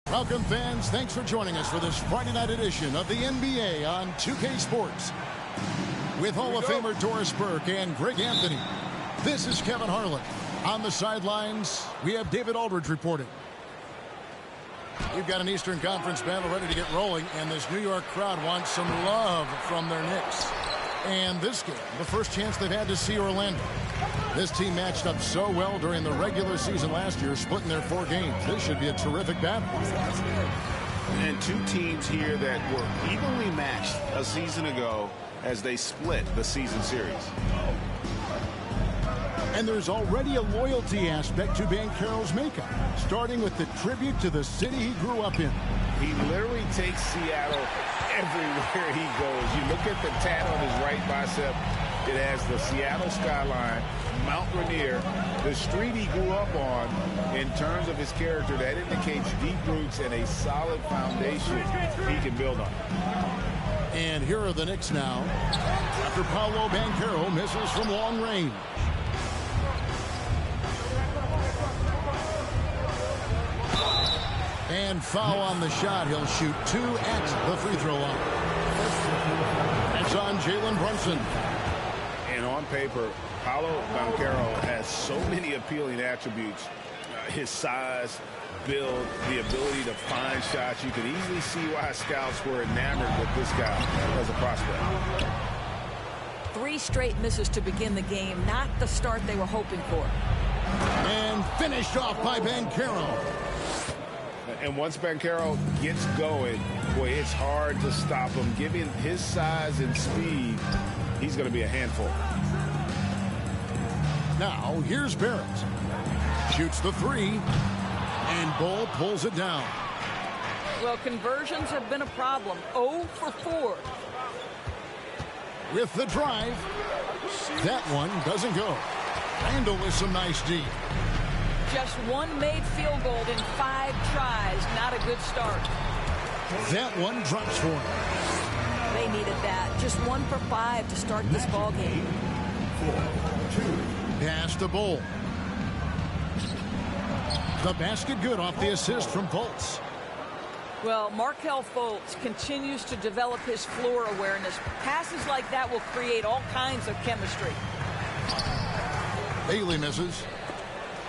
Welcome, fans. Thanks for joining us for this Friday night edition of the NBA on 2K Sports. With Hall of Famer Doris Burke and Greg Anthony, this is Kevin Harlan. On the sidelines, we have David Aldridge reporting. We've got an Eastern Conference battle ready to get rolling, and this New York crowd wants some love from their Knicks. And this game, the first chance they've had to see Orlando. This team matched up so well during the regular season last year, splitting their 4 games. This should be a terrific battle. And 2 teams here that were evenly matched a season ago as they split the season series. And there's already a loyalty aspect to Banchero's makeup, starting with the tribute to the city he grew up in. He literally takes Seattle everywhere he goes. You look at the tat on his right bicep. It has the Seattle skyline, Mount Rainier, the street he grew up on. In terms of his character, that indicates deep roots and a solid foundation he can build on. And here are the Knicks now, after Paolo Banchero misses from long range. And foul on the shot. He'll shoot 2 at the free throw line. That's on Jalen Brunson. And on paper, Paolo Banchero has so many appealing attributes. His size, build, the ability to find shots. You can easily see why scouts were enamored with this guy as a prospect. 3 straight misses to begin the game. Not the start they were hoping for. And finished off by Banchero. And once Banchero gets going, boy, it's hard to stop him. Given his size and speed, he's going to be a handful. Now, here's Barrett. Shoots the 3, and Bull pulls it down. Well, conversions have been a problem. 0 for 4. With the drive, that one doesn't go. Randall with some nice D. Just 1 made field goal in 5 tries. Not a good start. That one drops for him. They needed that. Just 1 for 5 to start this ball game. 4-2. Pass to Bull. The basket good off the assist from Fultz. Well, Markelle Fultz continues to develop his floor awareness. Passes like that will create all kinds of chemistry. Bailey misses.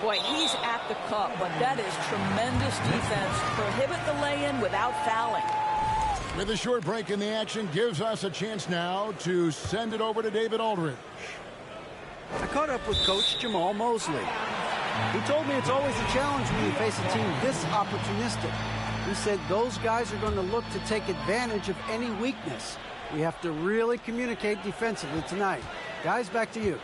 Boy, he's at the cup, but that is tremendous defense. Prohibit the lay-in without fouling. With a short break in the action, gives us a chance now to send it over to David Aldridge. I caught up with Coach Jamal Mosley. He told me it's always a challenge when you face a team this opportunistic. He said those guys are going to look to take advantage of any weakness. We have to really communicate defensively tonight. Guys, back to you.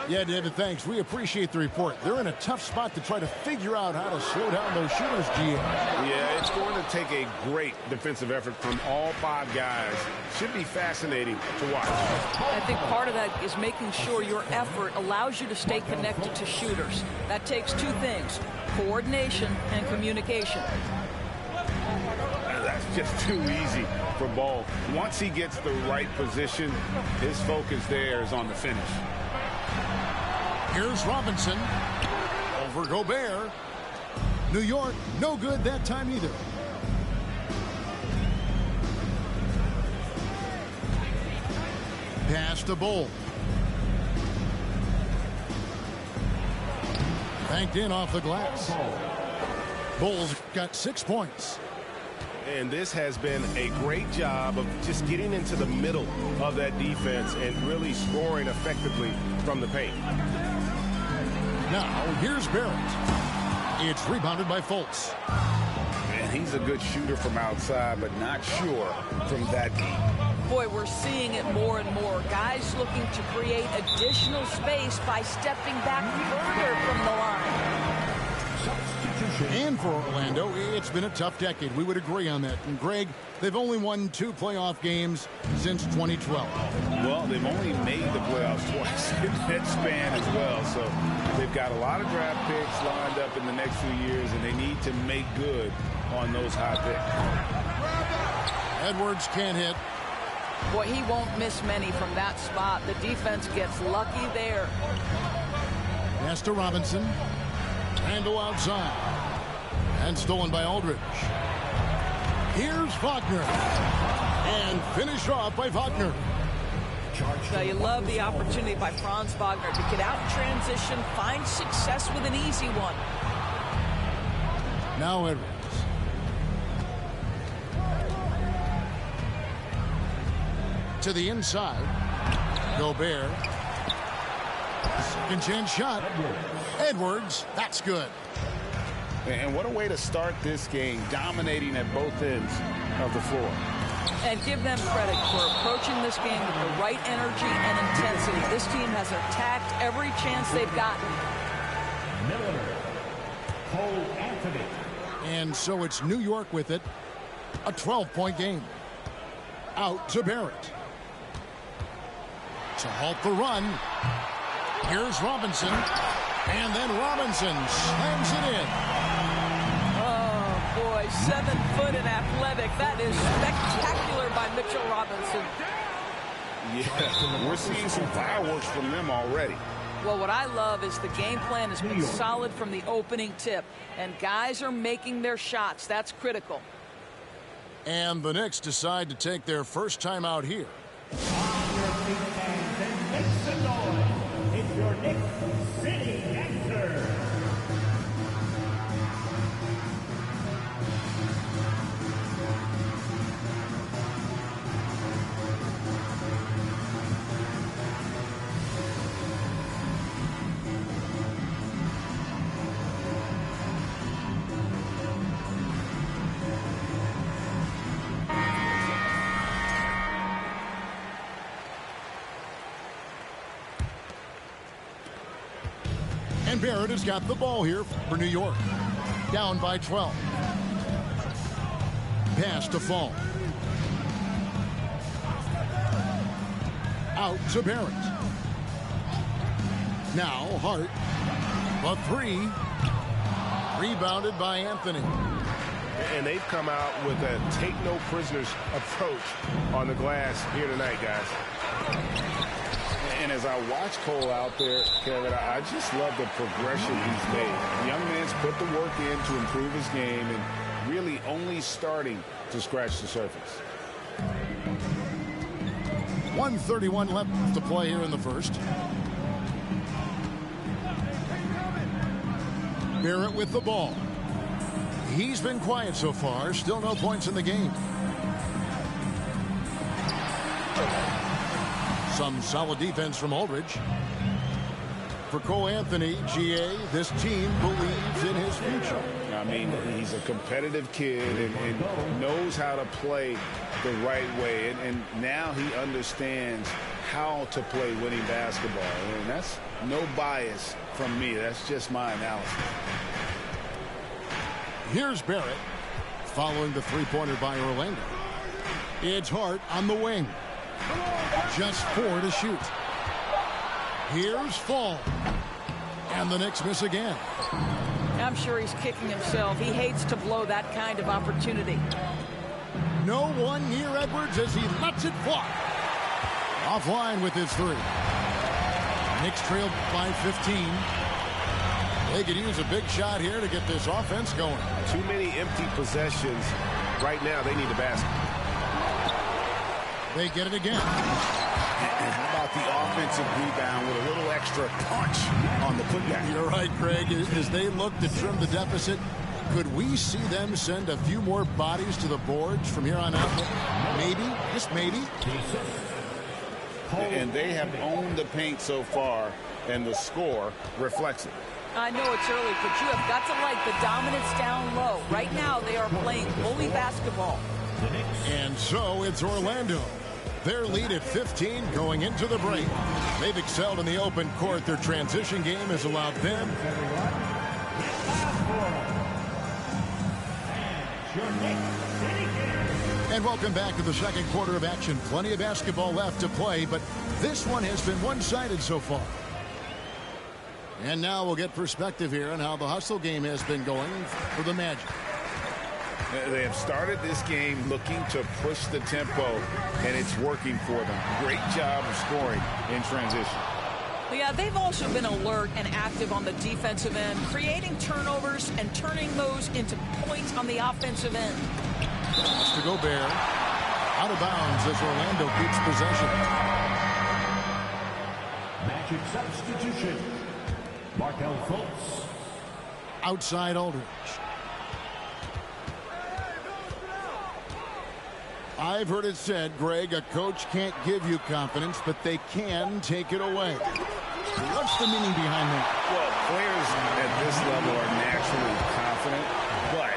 Yeah, David, thanks. We appreciate the report. They're in a tough spot to try to figure out how to slow down those shooters, GM. Yeah, it's going to take a great defensive effort from all 5 guys. Should be fascinating to watch. I think part of that is making sure your effort allows you to stay connected to shooters. That takes 2 things, coordination and communication. That's just too easy for Ball. Once he gets the right position, his focus there is on the finish. Here's Robinson. Over Gobert. New York, no good that time either. Pass to Bull. Banked in off the glass. Bull's got 6 points. And this has been a great job of just getting into the middle of that defense and really scoring effectively from the paint. Now, here's Barrett. It's rebounded by Fultz. And he's a good shooter from outside, but not sure from that deep. Boy, we're seeing it more and more. Guys looking to create additional space by stepping back further from the line. And for Orlando, it's been a tough decade. We would agree on that. And Greg, they've only won 2 playoff games since 2012. Well, they've only made the playoffs twice in that span as well. So they've got a lot of draft picks lined up in the next few years, and they need to make good on those high picks. Edwards can't hit. Boy, he won't miss many from that spot. The defense gets lucky there. Pass to Robinson. Randall outside. And stolen by Aldridge. Here's Wagner. And finished off by Wagner. Now you love the opportunity by Franz Wagner to get out in transition, find success with an easy one. Now Edwards. To the inside. Gobert. Second chance shot. Edwards. That's good. And what a way to start this game, dominating at both ends of the floor. And give them credit for approaching this game with the right energy and intensity. This team has attacked every chance they've gotten. Miller. Cole Anthony. And so it's New York with it. A 12-point game. Out to Barrett. To halt the run. Here's Robinson. And then Robinson slams it in. Oh, boy. 7 foot and athletic. That is spectacular by Mitchell Robinson. Yeah, we're seeing some fireworks from them already. Well, what I love is the game plan has been solid from the opening tip. And guys are making their shots. That's critical. And the Knicks decide to take their first time out here. On your feet, fans, and make some noise. It's your Knicks City Answer. And Barrett has got the ball here for New York. Down by 12. Pass to Fall. Out to Barrett. Now Hart. The three. Rebounded by Anthony. And they've come out with a take-no-prisoners approach on the glass here tonight, guys. And as I watch Cole out there, Kevin, I just love the progression he's made. The young man's put the work in to improve his game and really only starting to scratch the surface. 1:31 left to play here in the first. Barrett with the ball. He's been quiet so far. Still no points in the game. Some solid defense from Aldridge. For Cole Anthony, GA, this team believes in his future. I mean, he's a competitive kid and knows how to play the right way. And now he understands how to play winning basketball. And that's no bias from me. That's just my analysis. Here's Barrett following the three-pointer by Orlando. It's Hart on the wing. Just 4 to shoot. Here's Fall. And the Knicks miss again. I'm sure he's kicking himself. He hates to blow that kind of opportunity. No one near Edwards as he lets it fly. Offline with his three. Knicks trailed by 15. They could use a big shot here to get this offense going. Too many empty possessions. Right now, they need a basket. They get it again. How about the offensive rebound with a little extra punch on the putback? You're right, Craig. As they look to trim the deficit, could we see them send a few more bodies to the boards from here on out? Maybe, just maybe. And they have owned the paint so far, and the score reflects it. I know it's early, but you have got to like the dominance down low. Right now, they are playing bully basketball. And so it's Orlando. Their lead at 15 going into the break. They've excelled in the open court. Their transition game has allowed them. And welcome back to the second quarter of action. Plenty of basketball left to play, but this one has been one-sided so far. And now we'll get perspective here on how the hustle game has been going for the Magic. They have started this game looking to push the tempo, and it's working for them. Great job of scoring in transition. Yeah, they've also been alert and active on the defensive end, creating turnovers and turning those into points on the offensive end. Pass to Gobert. Out of bounds as Orlando keeps possession. Magic substitution. Markelle Fultz. Outside Aldridge. I've heard it said, Greg, a coach can't give you confidence, but they can take it away. What's the meaning behind that? Well, players at this level are naturally confident, but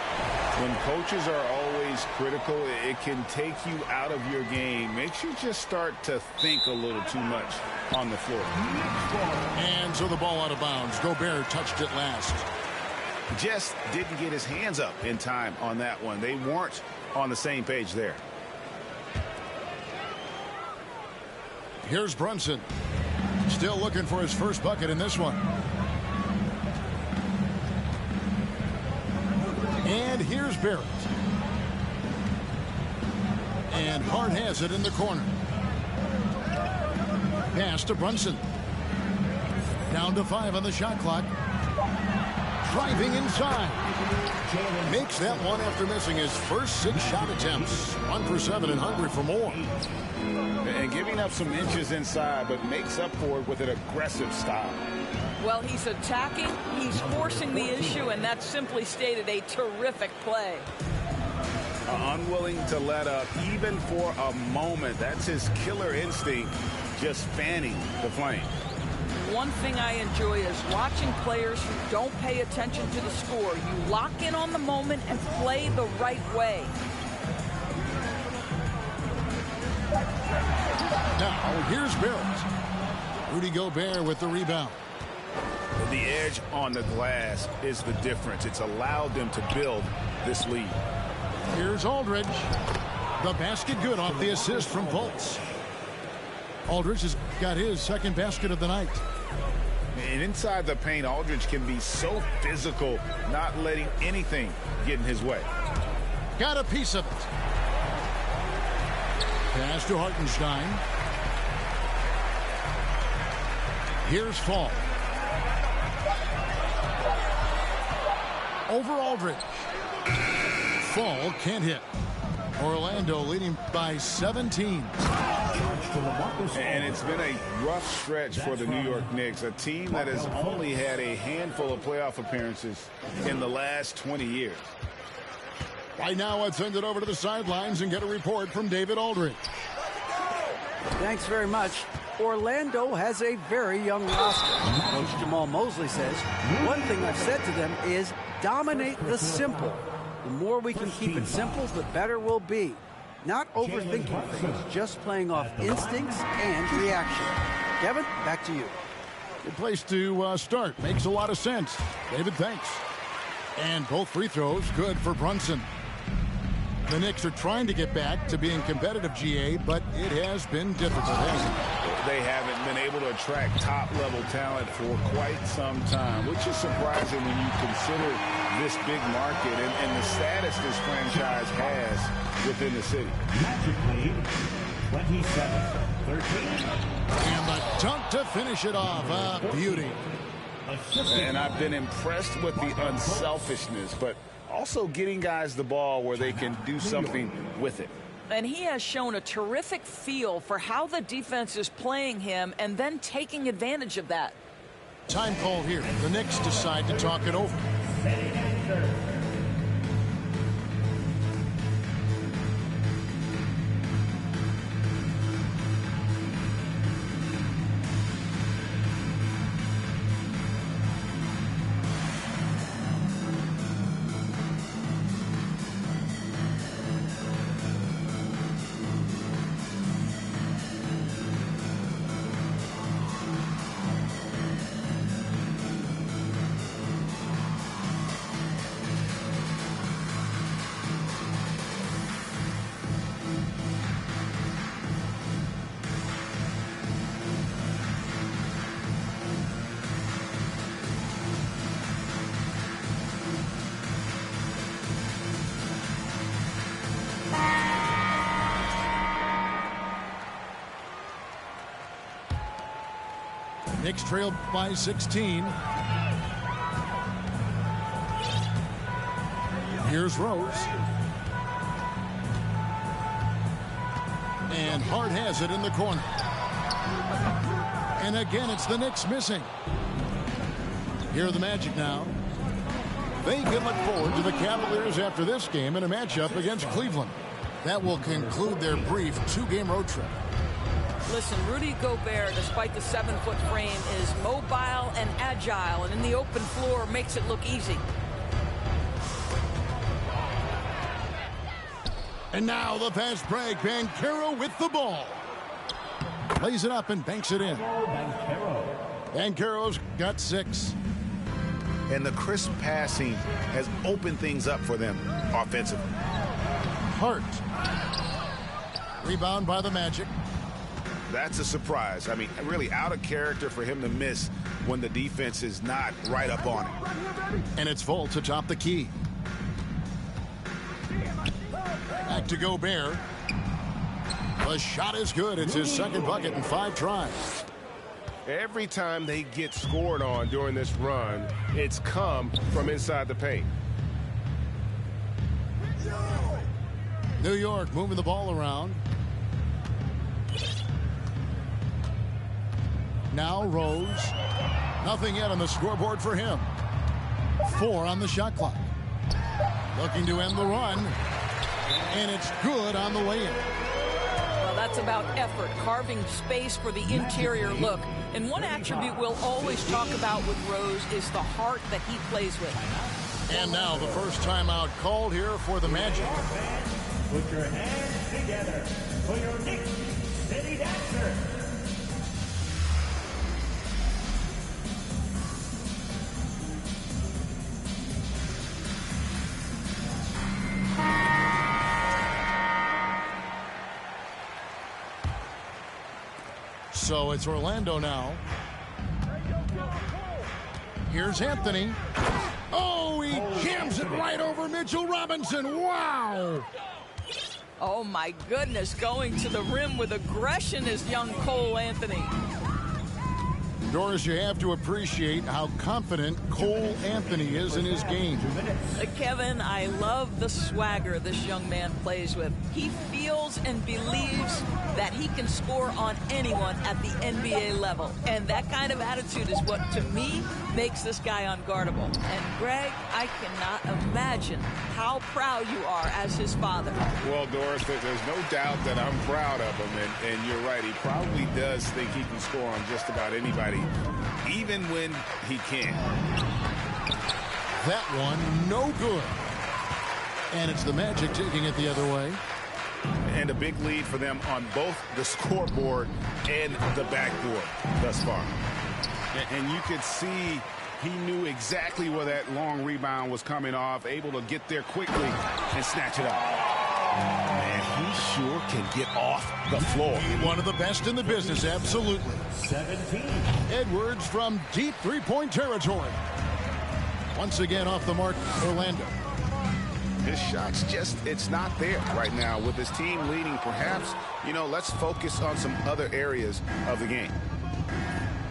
when coaches are always critical, it can take you out of your game. Makes you just start to think a little too much on the floor. And so the ball out of bounds. Gobert touched it last. Just didn't get his hands up in time on that one. They weren't on the same page there. Here's Brunson. Still looking for his first bucket in this one. And here's Barrett. And Hart has it in the corner. Pass to Brunson. Down to 5 on the shot clock. Driving inside. Makes that one after missing his first 6 shot attempts. 1 for 7 and hungry for more. And giving up some inches inside, but makes up for it with an aggressive style. Well, he's attacking, he's forcing the issue, and that's simply stated a terrific play. Unwilling to let up, even for a moment. That's his killer instinct, just fanning the flame. One thing I enjoy is watching players who don't pay attention to the score. You lock in on the moment and play the right way. Now, here's Barrett. Rudy Gobert with the rebound. The edge on the glass is the difference. It's allowed them to build this lead. Here's Aldridge. The basket good off the assist from Fultz. Aldridge has got his second basket of the night. And inside the paint, Aldridge can be so physical, not letting anything get in his way. Got a piece of it. Pass to Hartenstein. Here's Fall. Over Aldridge. Fall can't hit. Orlando leading by 17. And it's been a rough stretch for the New York Knicks, a team that has only had a handful of playoff appearances in the last 20 years. Right now, let's send it over to the sidelines and get a report from David Aldridge. Thanks very much. Orlando has a very young roster. Coach Jamal Mosley says, one thing I've said to them is dominate the simple. The more we can keep it simple, the better we'll be. Not overthinking things, just playing off instincts and reaction. Kevin, back to you. Good place to start. Makes a lot of sense. David, thanks. And both free throws good for Brunson. The Knicks are trying to get back to being competitive, GA, but it has been difficult, hasn't it? They haven't been able to attract top-level talent for quite some time, which is surprising when you consider this big market and the status this franchise has within the city. Magic lead, 27-13. And the dunk to finish it off. A beauty. And I've been impressed with the unselfishness, but also getting guys the ball where they can do something with it. And he has shown a terrific feel for how the defense is playing him and then taking advantage of that. Time call here. The Knicks decide to talk it over. Knicks trailed by 16. Here's Rose. And Hart has it in the corner. And again, it's the Knicks missing. Here are the Magic now. They can look forward to the Cavaliers after this game in a matchup against Cleveland. That will conclude their brief 2-game road trip. Listen, Rudy Gobert, despite the 7-foot frame, is mobile and agile, and in the open floor makes it look easy. And now the fast break. Banchero with the ball. Lays it up and banks it in. Banchero's got 6. And the crisp passing has opened things up for them offensively. Hart. Rebound by the Magic. That's a surprise. I mean, really out of character for him to miss when the defense is not right up on him. And it's Fultz atop the key. Back to Gobert. The shot is good. It's his second bucket in 5 tries. Every time they get scored on during this run, it's come from inside the paint. New York moving the ball around. Now Rose. Nothing yet on the scoreboard for him. 4 on the shot clock. Looking to end the run. And it's good on the way in. Well, that's about effort, carving space for the interior look. And one attribute we'll always talk about with Rose is the heart that he plays with. And now the first timeout called here for the Magic. Put your hands together for your Knicks City Dancer. So it's Orlando now. Here's Anthony. Oh, he jams it right over Mitchell Robinson. Wow. Oh, my goodness, going to the rim with aggression is young Cole Anthony. Doris, you have to appreciate how confident Cole Anthony is in his game. Kevin, I love the swagger this young man plays with. He feels and believes that he can score on anyone at the NBA level. And that kind of attitude is what, to me, makes this guy unguardable. And, Greg, I cannot imagine how proud you are as his father. Well, Doris, there's no doubt that I'm proud of him. And you're right, he probably does think he can score on just about anybody, even when he can't. That one, no good. And it's the Magic taking it the other way. And a big lead for them on both the scoreboard and the backboard thus far. And you could see he knew exactly where that long rebound was coming off, able to get there quickly and snatch it up. Man, he sure can get off the floor. One of the best in the business, absolutely. 17. Edwards from deep three-point territory. Once again off the mark, Orlando. His shot's just, it's not there right now. With his team leading, perhaps, let's focus on some other areas of the game.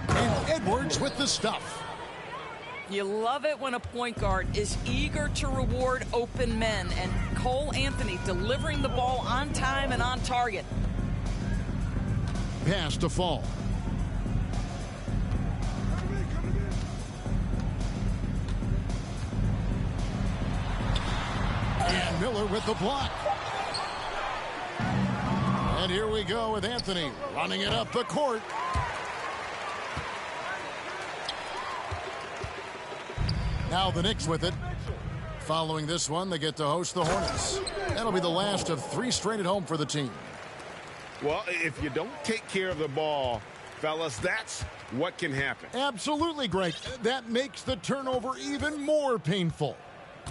And Edwards with the stuff. You love it when a point guard is eager to reward open men, and Cole Anthony delivering the ball on time and on target. Pass to Fall. And Miller with the block. And here we go with Anthony running it up the court. Now the Knicks with it. Following this one, they get to host the Hornets. That'll be the last of 3 straight at home for the team. Well, if you don't take care of the ball, fellas, that's what can happen. Absolutely, Greg. That makes the turnover even more painful.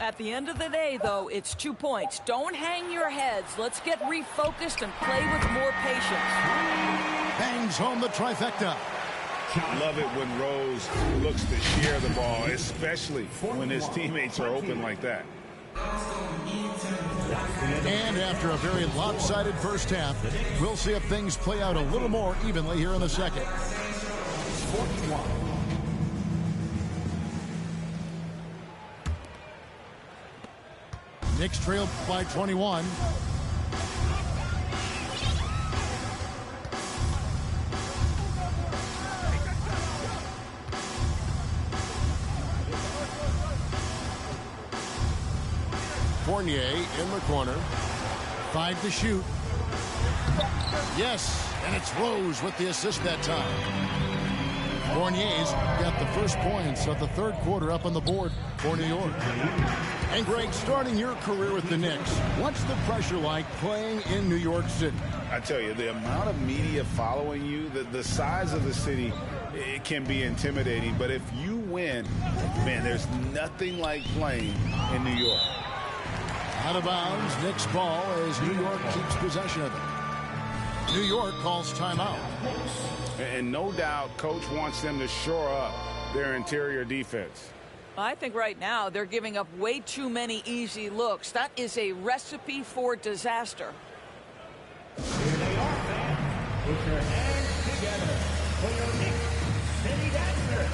At the end of the day, though, it's 2 points. Don't hang your heads. Let's get refocused and play with more patience. Bangs home the trifecta. Love it when Rose looks to share the ball, especially when his teammates are open like that. And after a very lopsided first half, we'll see if things play out a little more evenly here in the second. 41. Knicks trail by 21. Fournier in the corner. 5 to shoot. Yes, and it's Rose with the assist that time. Fournier's got the first points of the third quarter up on the board for New York. And Greg, starting your career with the Knicks, what's the pressure like playing in New York City? I tell you, the amount of media following you, the size of the city, it can be intimidating. But if you win, man, there's nothing like playing in New York. Out of bounds, Knicks ball as New York keeps possession of it. New York calls timeout. And no doubt, Coach wants them to shore up their interior defense. I think right now they're giving up way too many easy looks. That is a recipe for disaster. Here they are, fans. Put your hands together for your Knicks City Dancer.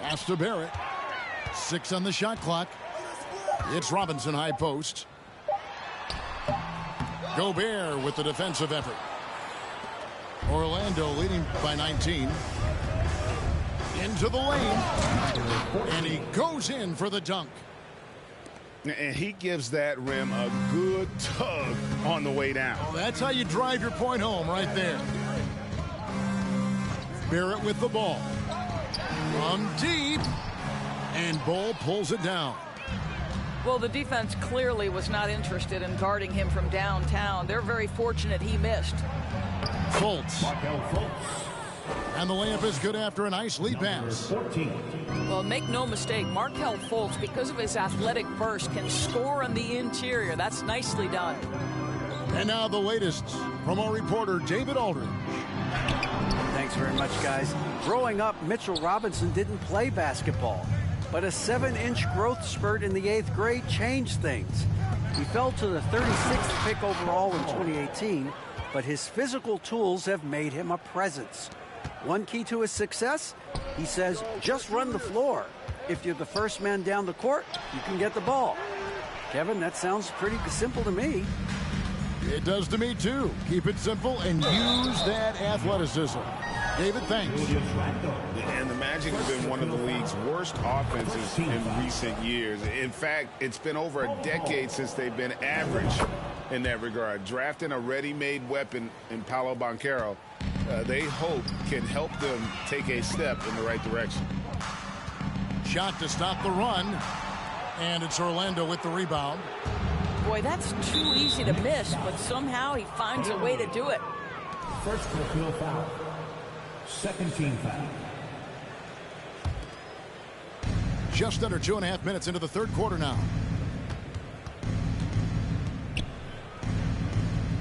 Pass to Barrett. 6 on the shot clock. It's Robinson high post. Gobert with the defensive effort. Orlando leading by 19. Into the lane. And he goes in for the dunk. And he gives that rim a good tug on the way down. Well, that's how you drive your point home right there. Barrett with the ball. From deep. And Ball pulls it down. Well, the defense clearly was not interested in guarding him from downtown. They're very fortunate he missed. Fultz. Markelle Fultz. And the layup is good after a nice lead pass. 14. Well, make no mistake, Markelle Fultz, because of his athletic burst, can score on the interior. That's nicely done. And now the latest from our reporter, David Aldridge. Thanks very much, guys. Growing up, Mitchell Robinson didn't play basketball, but a 7-inch growth spurt in the 8th grade changed things. He fell to the 36th pick overall in 2018, but his physical tools have made him a presence. One key to his success, he says, just run the floor. If you're the first man down the court, you can get the ball. Kevin, that sounds pretty simple to me. It does to me, too. Keep it simple and use that athleticism. David, thanks. And the Magic have been one of the league's worst offenses in recent years. In fact, it's been over a decade since they've been average in that regard. Drafting a ready-made weapon in Paolo Banchero, they hope can help them take a step in the right direction. Shot to stop the run. And it's Orlando with the rebound. Boy, that's too easy to miss, but somehow he finds a way to do it. First personal foul. Second team foul. Just under 2.5 minutes into the third quarter now.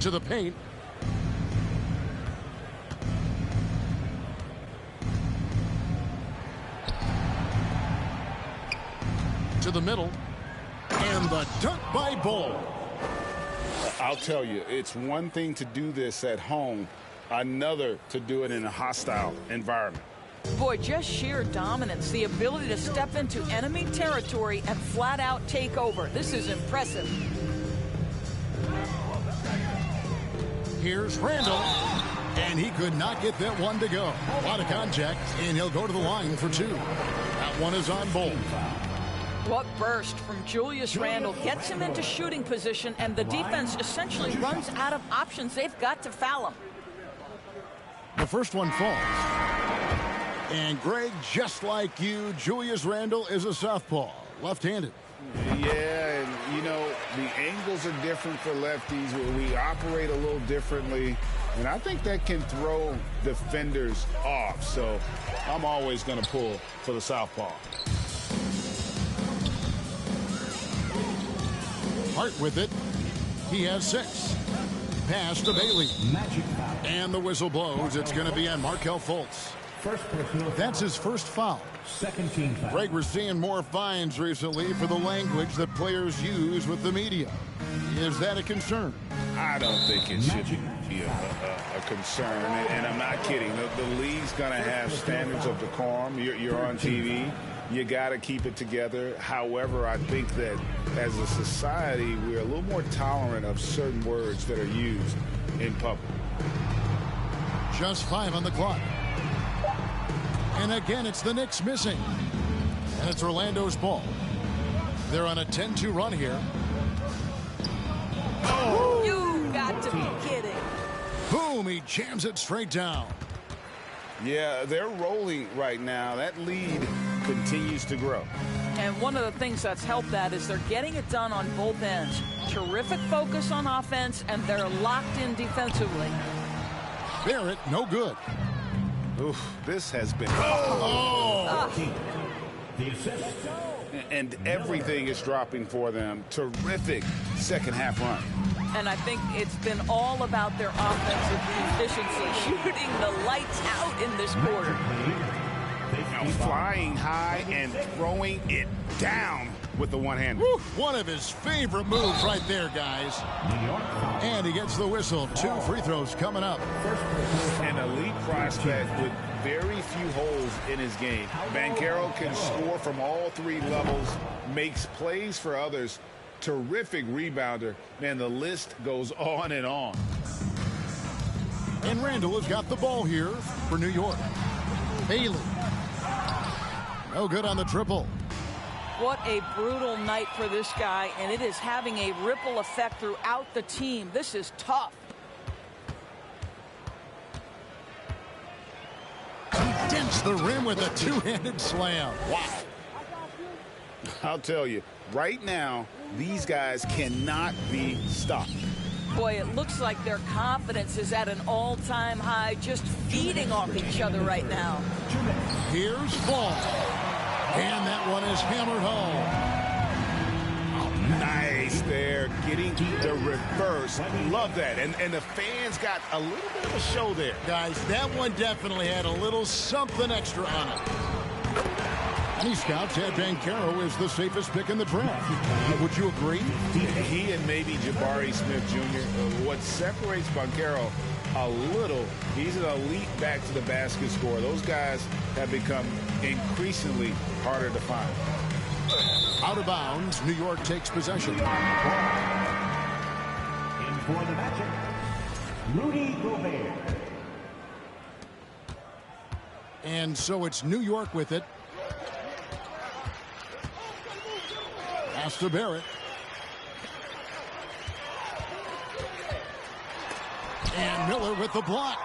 To the paint. To the middle. And the dunk by Ball. I'll tell you, it's one thing to do this at home, another to do it in a hostile environment. Boy, just sheer dominance, the ability to step into enemy territory and flat out take over. This is impressive. Here's Randall. And he could not get that one to go. A lot of contact, and he'll go to the line for 2. That one is on Ball. What burst from Julius Randle gets him into shooting position, and the defense essentially runs out of options. They've got to foul him. The first one falls. And Greg, just like you, Julius Randle is a southpaw, left-handed. Yeah, and You know, the angles are different for lefties. We operate a little differently. And I think that can throw defenders off. So I'm always going to pull for the southpaw. Hart with it. He has 6. Pass to Bailey. And the whistle blows. It's going to be on Markelle Fultz. That's his first foul. Second team foul. Greg, we're seeing more fines recently for the language that players use with the media. Is that a concern? I don't think it should be a concern, and I'm not kidding. The league's going to have standards of decorum. You're on TV. You got to keep it together. However, I think that as a society, we're a little more tolerant of certain words that are used in public. Just 5 on the clock. And again, it's the Knicks missing. And it's Orlando's ball. They're on a 10-2 run here. Oh. You got to be kidding. Boom, he jams it straight down. Yeah, they're rolling right now. That lead continues to grow. And one of the things that's helped that is they're getting it done on both ends. Terrific focus on offense, and they're locked in defensively. Barrett, no good. Oof, this has been... The assist. And everything is dropping for them. Terrific second half run. And I think it's been all about their offensive efficiency, shooting the lights out in this quarter. Now flying high and throwing it down with the one hand. One of his favorite moves right there, guys. And he gets the whistle. 2 free throws coming up. An elite prospect with very few holes in his game. Banchero can score from all 3 levels, makes plays for others. Terrific rebounder. Man, the list goes on and on. And Randall has got the ball here for New York. Bailey. No good on the triple. What a brutal night for this guy, and it is having a ripple effect throughout the team. This is tough. He dents the rim with a 2-handed slam. Wow. I'll tell you, right now, these guys cannot be stopped. Boy, it looks like their confidence is at an all-time high, just feeding off each other right now. Here's Ball. And that one is hammered home. Oh, nice there, getting the reverse. Love that. And the fans got a little bit of a show there. Guys, that one definitely had a little something extra on it. Many scouts had Banchero as the safest pick in the draft. Would you agree? He and maybe Jabari Smith Jr. What separates Banchero a little, he's an elite back to the basket scorer. Those guys have become increasingly harder to find. Out of bounds, New York takes possession. In for the Magic, Rudy Gobert. And so it's New York with it. Pass to Barrett. And Miller with the block.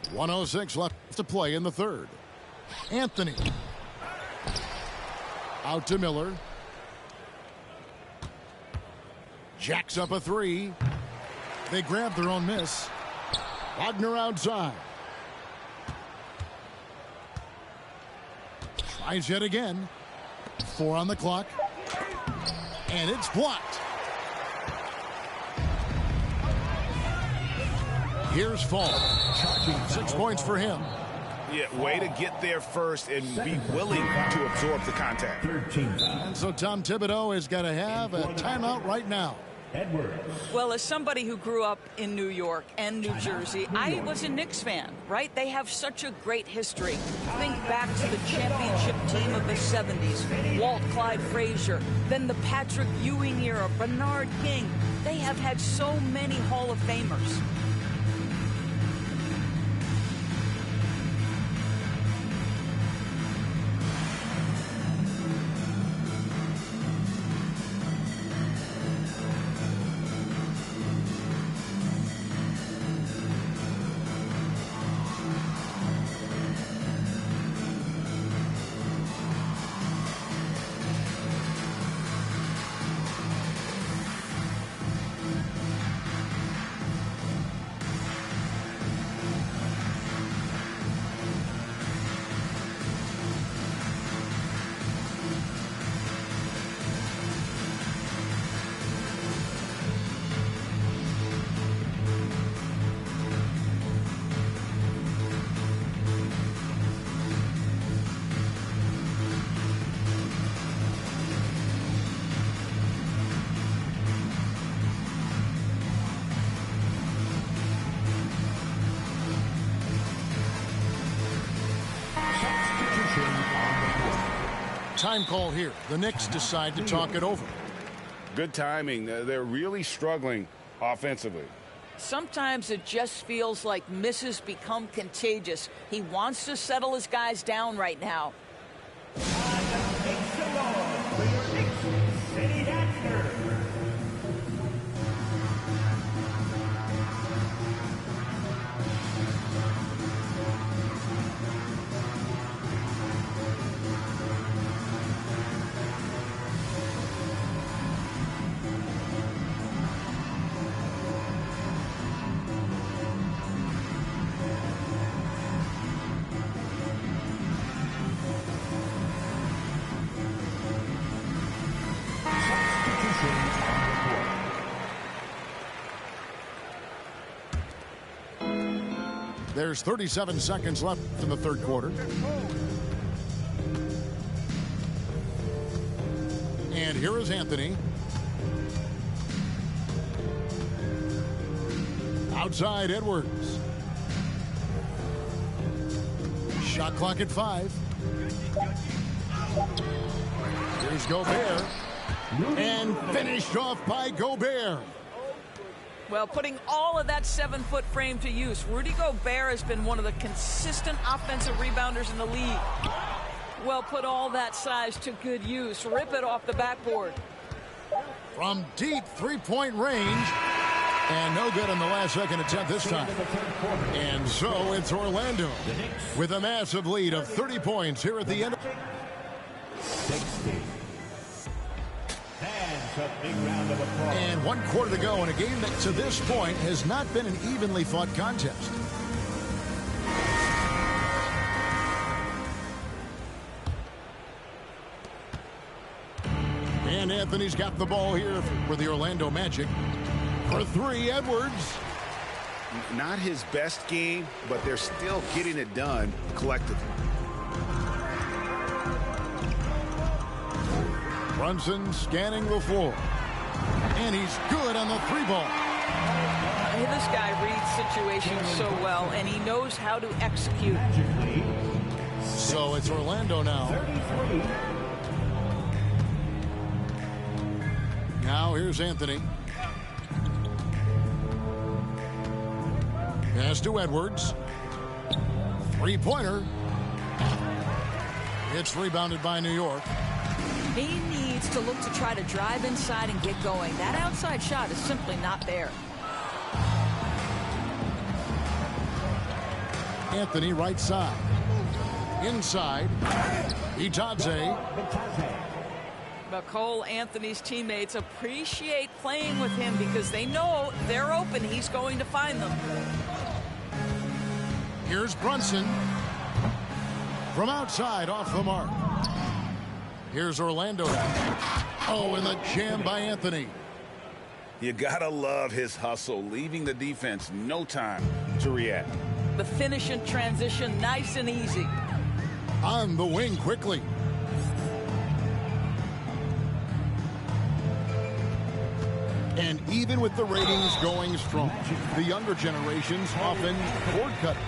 .106 left to play in the third. Anthony. Out to Miller. Jacks up a 3. They grab their own miss. Wagner outside. Tries yet again. 4 on the clock. And it's blocked. Here's Fall. 6 points for him. Yeah, way to get there first and be willing to absorb the contact. And so Tom Thibodeau has got to have a timeout right now. Edwards. Well, as somebody who grew up in New York and New Jersey, I was a Knicks fan, right? They have such a great history. Think back to the championship team of the 70s, Walt Clyde Frazier, then the Patrick Ewing era, Bernard King. They have had so many Hall of Famers. time call here. The Knicks decide to talk it over. Good timing. They're really struggling offensively. Sometimes it just feels like misses become contagious. He wants to settle his guys down right now. There's 37 seconds left in the third quarter. And here is Anthony. Outside Edwards. Shot clock at 5. Here's Gobert. And finished off by Gobert. Well, putting all of that 7-foot frame to use, Rudy Gobert has been one of the consistent offensive rebounders in the league. Well, put all that size to good use. Rip it off the backboard. From deep three-point range. And no good on the last second attempt this time. And so it's Orlando with a massive lead of 30 points here at the end. 60. A big round of applause. And 1 quarter to go in a game that to this point has not been an evenly fought contest. And Anthony's got the ball here for the Orlando Magic. For 3, Edwards. Not his best game, but they're still getting it done collectively. Brunson scanning the floor. And he's good on the 3-ball. Hey, this guy reads situations so well, and he knows how to execute. So it's Orlando now. 33. Now here's Anthony. Pass to Edwards. 3-pointer. It's rebounded by New York. He needs to look to try to drive inside and get going. That outside shot is simply not there. Anthony right side. Inside. Bitadze. But Cole Anthony's teammates appreciate playing with him because they know they're open. He's going to find them. Here's Brunson. From outside off the mark. Here's Orlando. Oh, and the jam by Anthony. You gotta love his hustle, leaving the defense no time to react. The finish and transition nice and easy. On the wing quickly. And even with the ratings going strong, the younger generations often cord cutting.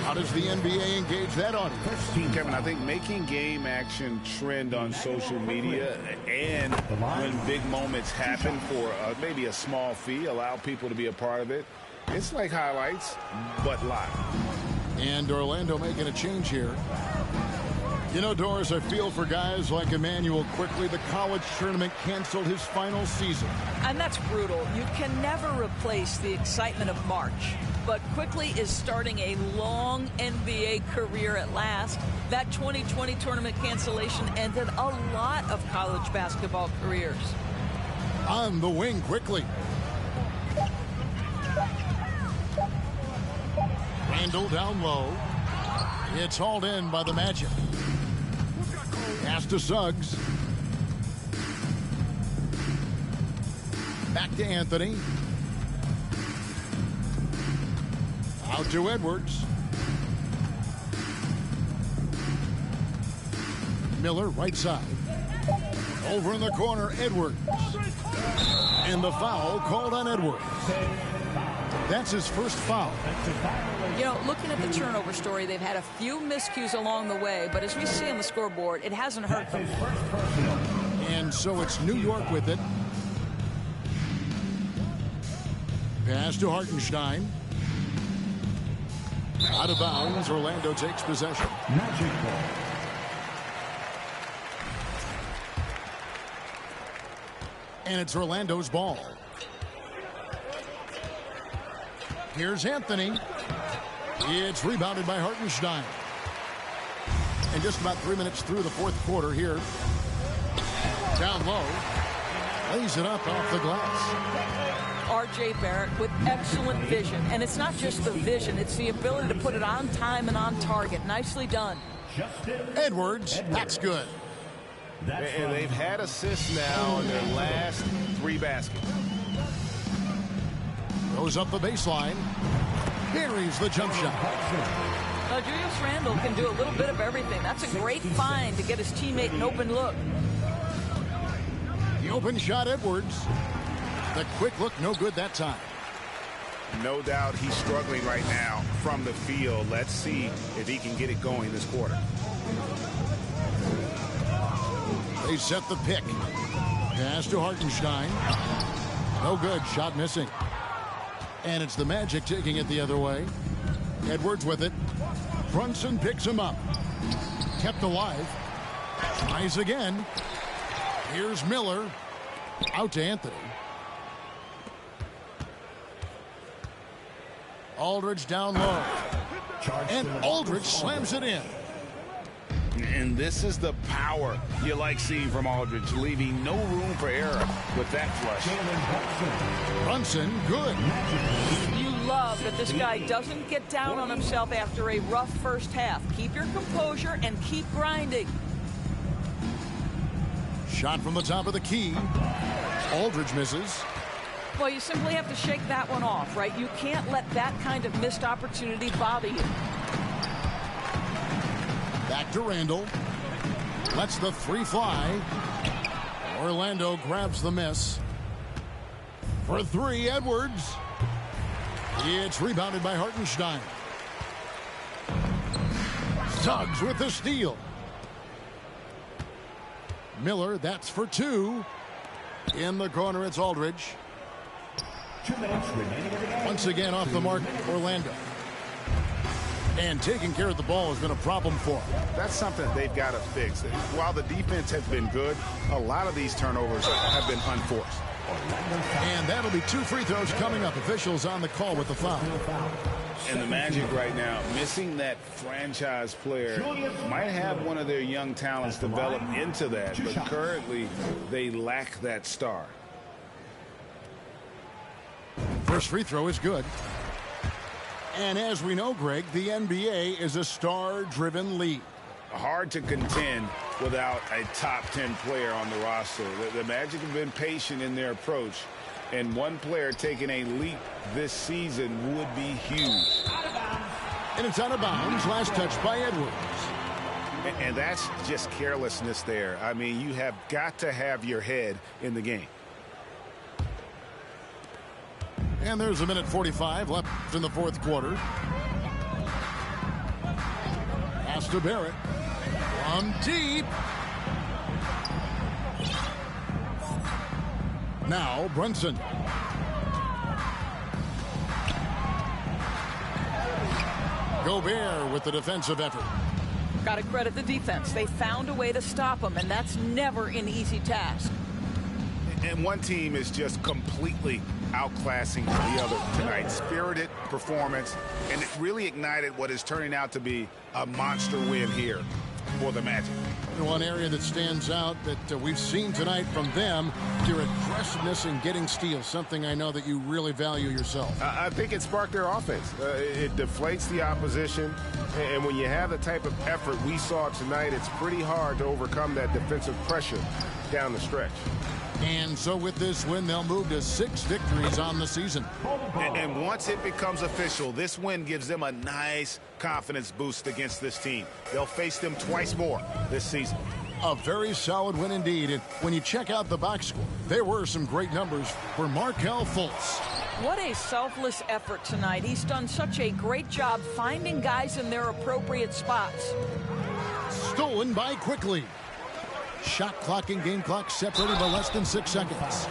How does the NBA engage that audience? Kevin, I think making game action trend on social media and when big moments happen for maybe a small fee, allow people to be a part of it. It's like highlights, but live. And Orlando making a change here. You know, Doris, I feel for guys like Emmanuel Quickly. The college tournament canceled his final season. And that's brutal. You can never replace the excitement of March. But Quickly is starting a long NBA career at last. That 2020 tournament cancellation ended a lot of college basketball careers. On the wing quickly. Randall down low. It's hauled in by the Magic. Pass to Suggs. Back to Anthony. Out to Edwards. Miller right side. Over in the corner, Edwards. And the foul called on Edwards. That's his first foul. You know, looking at the turnover story, they've had a few miscues along the way, but as we see on the scoreboard, it hasn't hurt them. And so it's New York with it. Pass to Hartenstein. Out of bounds, Orlando takes possession. Magic ball. And it's Orlando's ball. Here's Anthony. It's rebounded by Hartenstein. And just about 3 minutes through the fourth quarter here. Down low. Lays it up off the glass. R.J. Barrett with excellent vision. And it's not just the vision, it's the ability to put it on time and on target. Nicely done. Edwards, that's good. And they've had assists now in their last 3 baskets. Goes up the baseline. Buries the jump shot. Julius Randle can do a little bit of everything. That's a great find to get his teammate an open look. The open shot, Edwards. The quick look, no good that time. No doubt he's struggling right now from the field. Let's see if he can get it going this quarter. They set the pick. Pass to Hartenstein. No good. Shot missing. And it's the Magic taking it the other way. Edwards with it. Brunson picks him up. Kept alive. Tries again. Here's Miller. Out to Anthony. Aldridge down low. And Aldridge slams it in. And this is the power you like seeing from Aldridge, leaving no room for error with that flush. Brunson, good. You love that this guy doesn't get down on himself after a rough first half. Keep your composure and keep grinding. Shot from the top of the key. Aldridge misses. Well, you simply have to shake that one off, right? You can't let that kind of missed opportunity bother you. Back to Randle. Lets the 3 fly. Orlando grabs the miss. For 3, Edwards. It's rebounded by Hartenstein. Suggs with the steal. Miller, that's for 2. In the corner, it's Aldridge. 2 minutes remaining in the game. Once again off the mark, Orlando. And taking care of the ball has been a problem for them. That's something they've got to fix. While the defense has been good, a lot of these turnovers have been unforced. And that'll be 2 free throws coming up. Officials on the call with the foul. And the Magic right now, missing that franchise player, might have one of their young talents develop into that, but currently they lack that star. First free throw is good. And as we know, Greg, the NBA is a star-driven league. Hard to contend without a top 10 player on the roster. The Magic have been patient in their approach, and one player taking a leap this season would be huge. And it's out of bounds. Last touch by Edwards. And that's just carelessness there. I mean, you have got to have your head in the game. And there's a minute 45 left in the fourth quarter. Pass to Barrett. From deep. Now Brunson. Gobert with the defensive effort. Got to credit the defense. They found a way to stop him, and that's never an easy task. And one team is just completely outclassing the other tonight. Spirited performance, and it really ignited what is turning out to be a monster win here for the Magic. One area that stands out that we've seen tonight from them, their aggressiveness in getting steals, something I know that you really value yourself. I think it sparked their offense. It deflates the opposition, and when you have the type of effort we saw tonight, it's pretty hard to overcome that defensive pressure down the stretch. And so with this win, they'll move to 6 victories on the season. And once it becomes official, this win gives them a nice confidence boost against this team. They'll face them twice more this season. A very solid win indeed. And when you check out the box score, there were some great numbers for Markelle Fultz. What a selfless effort tonight. He's done such a great job finding guys in their appropriate spots. Stolen by Quickly. Shot clock and game clock separated by less than 6 seconds.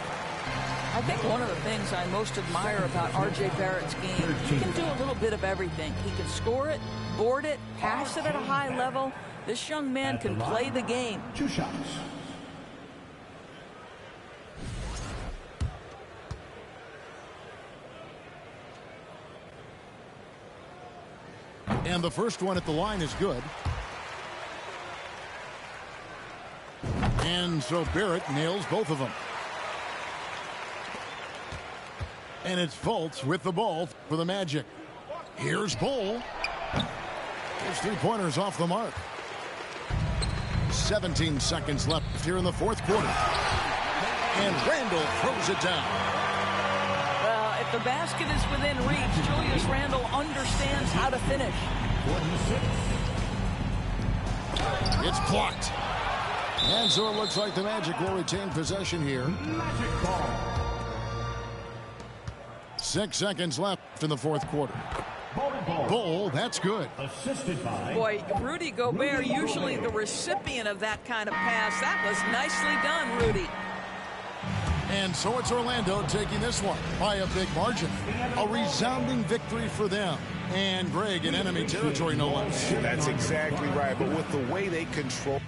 I think one of the things I most admire about R.J. Barrett's game, he can do a little bit of everything. He can score it, board it, pass it at a high level. This young man can play the game. 2 shots. And the first one at the line is good. And so Barrett nails both of them. And it's Fultz with the ball for the Magic. Here's Bull. His 3-pointers off the mark. 17 seconds left here in the fourth quarter. And Randle throws it down. Well, if the basket is within reach, Julius Randle understands how to finish. 46. It's blocked. And so it looks like the Magic will retain possession here. Magic ball. 6 seconds left in the fourth quarter. Bull, that's good. Assisted by... Boy, Rudy Gobert, usually the recipient of that kind of pass. That was nicely done, Rudy. And so it's Orlando taking this one by a big margin. A resounding victory for them. And Greg in enemy territory, no less. That's exactly right. But with the way they control...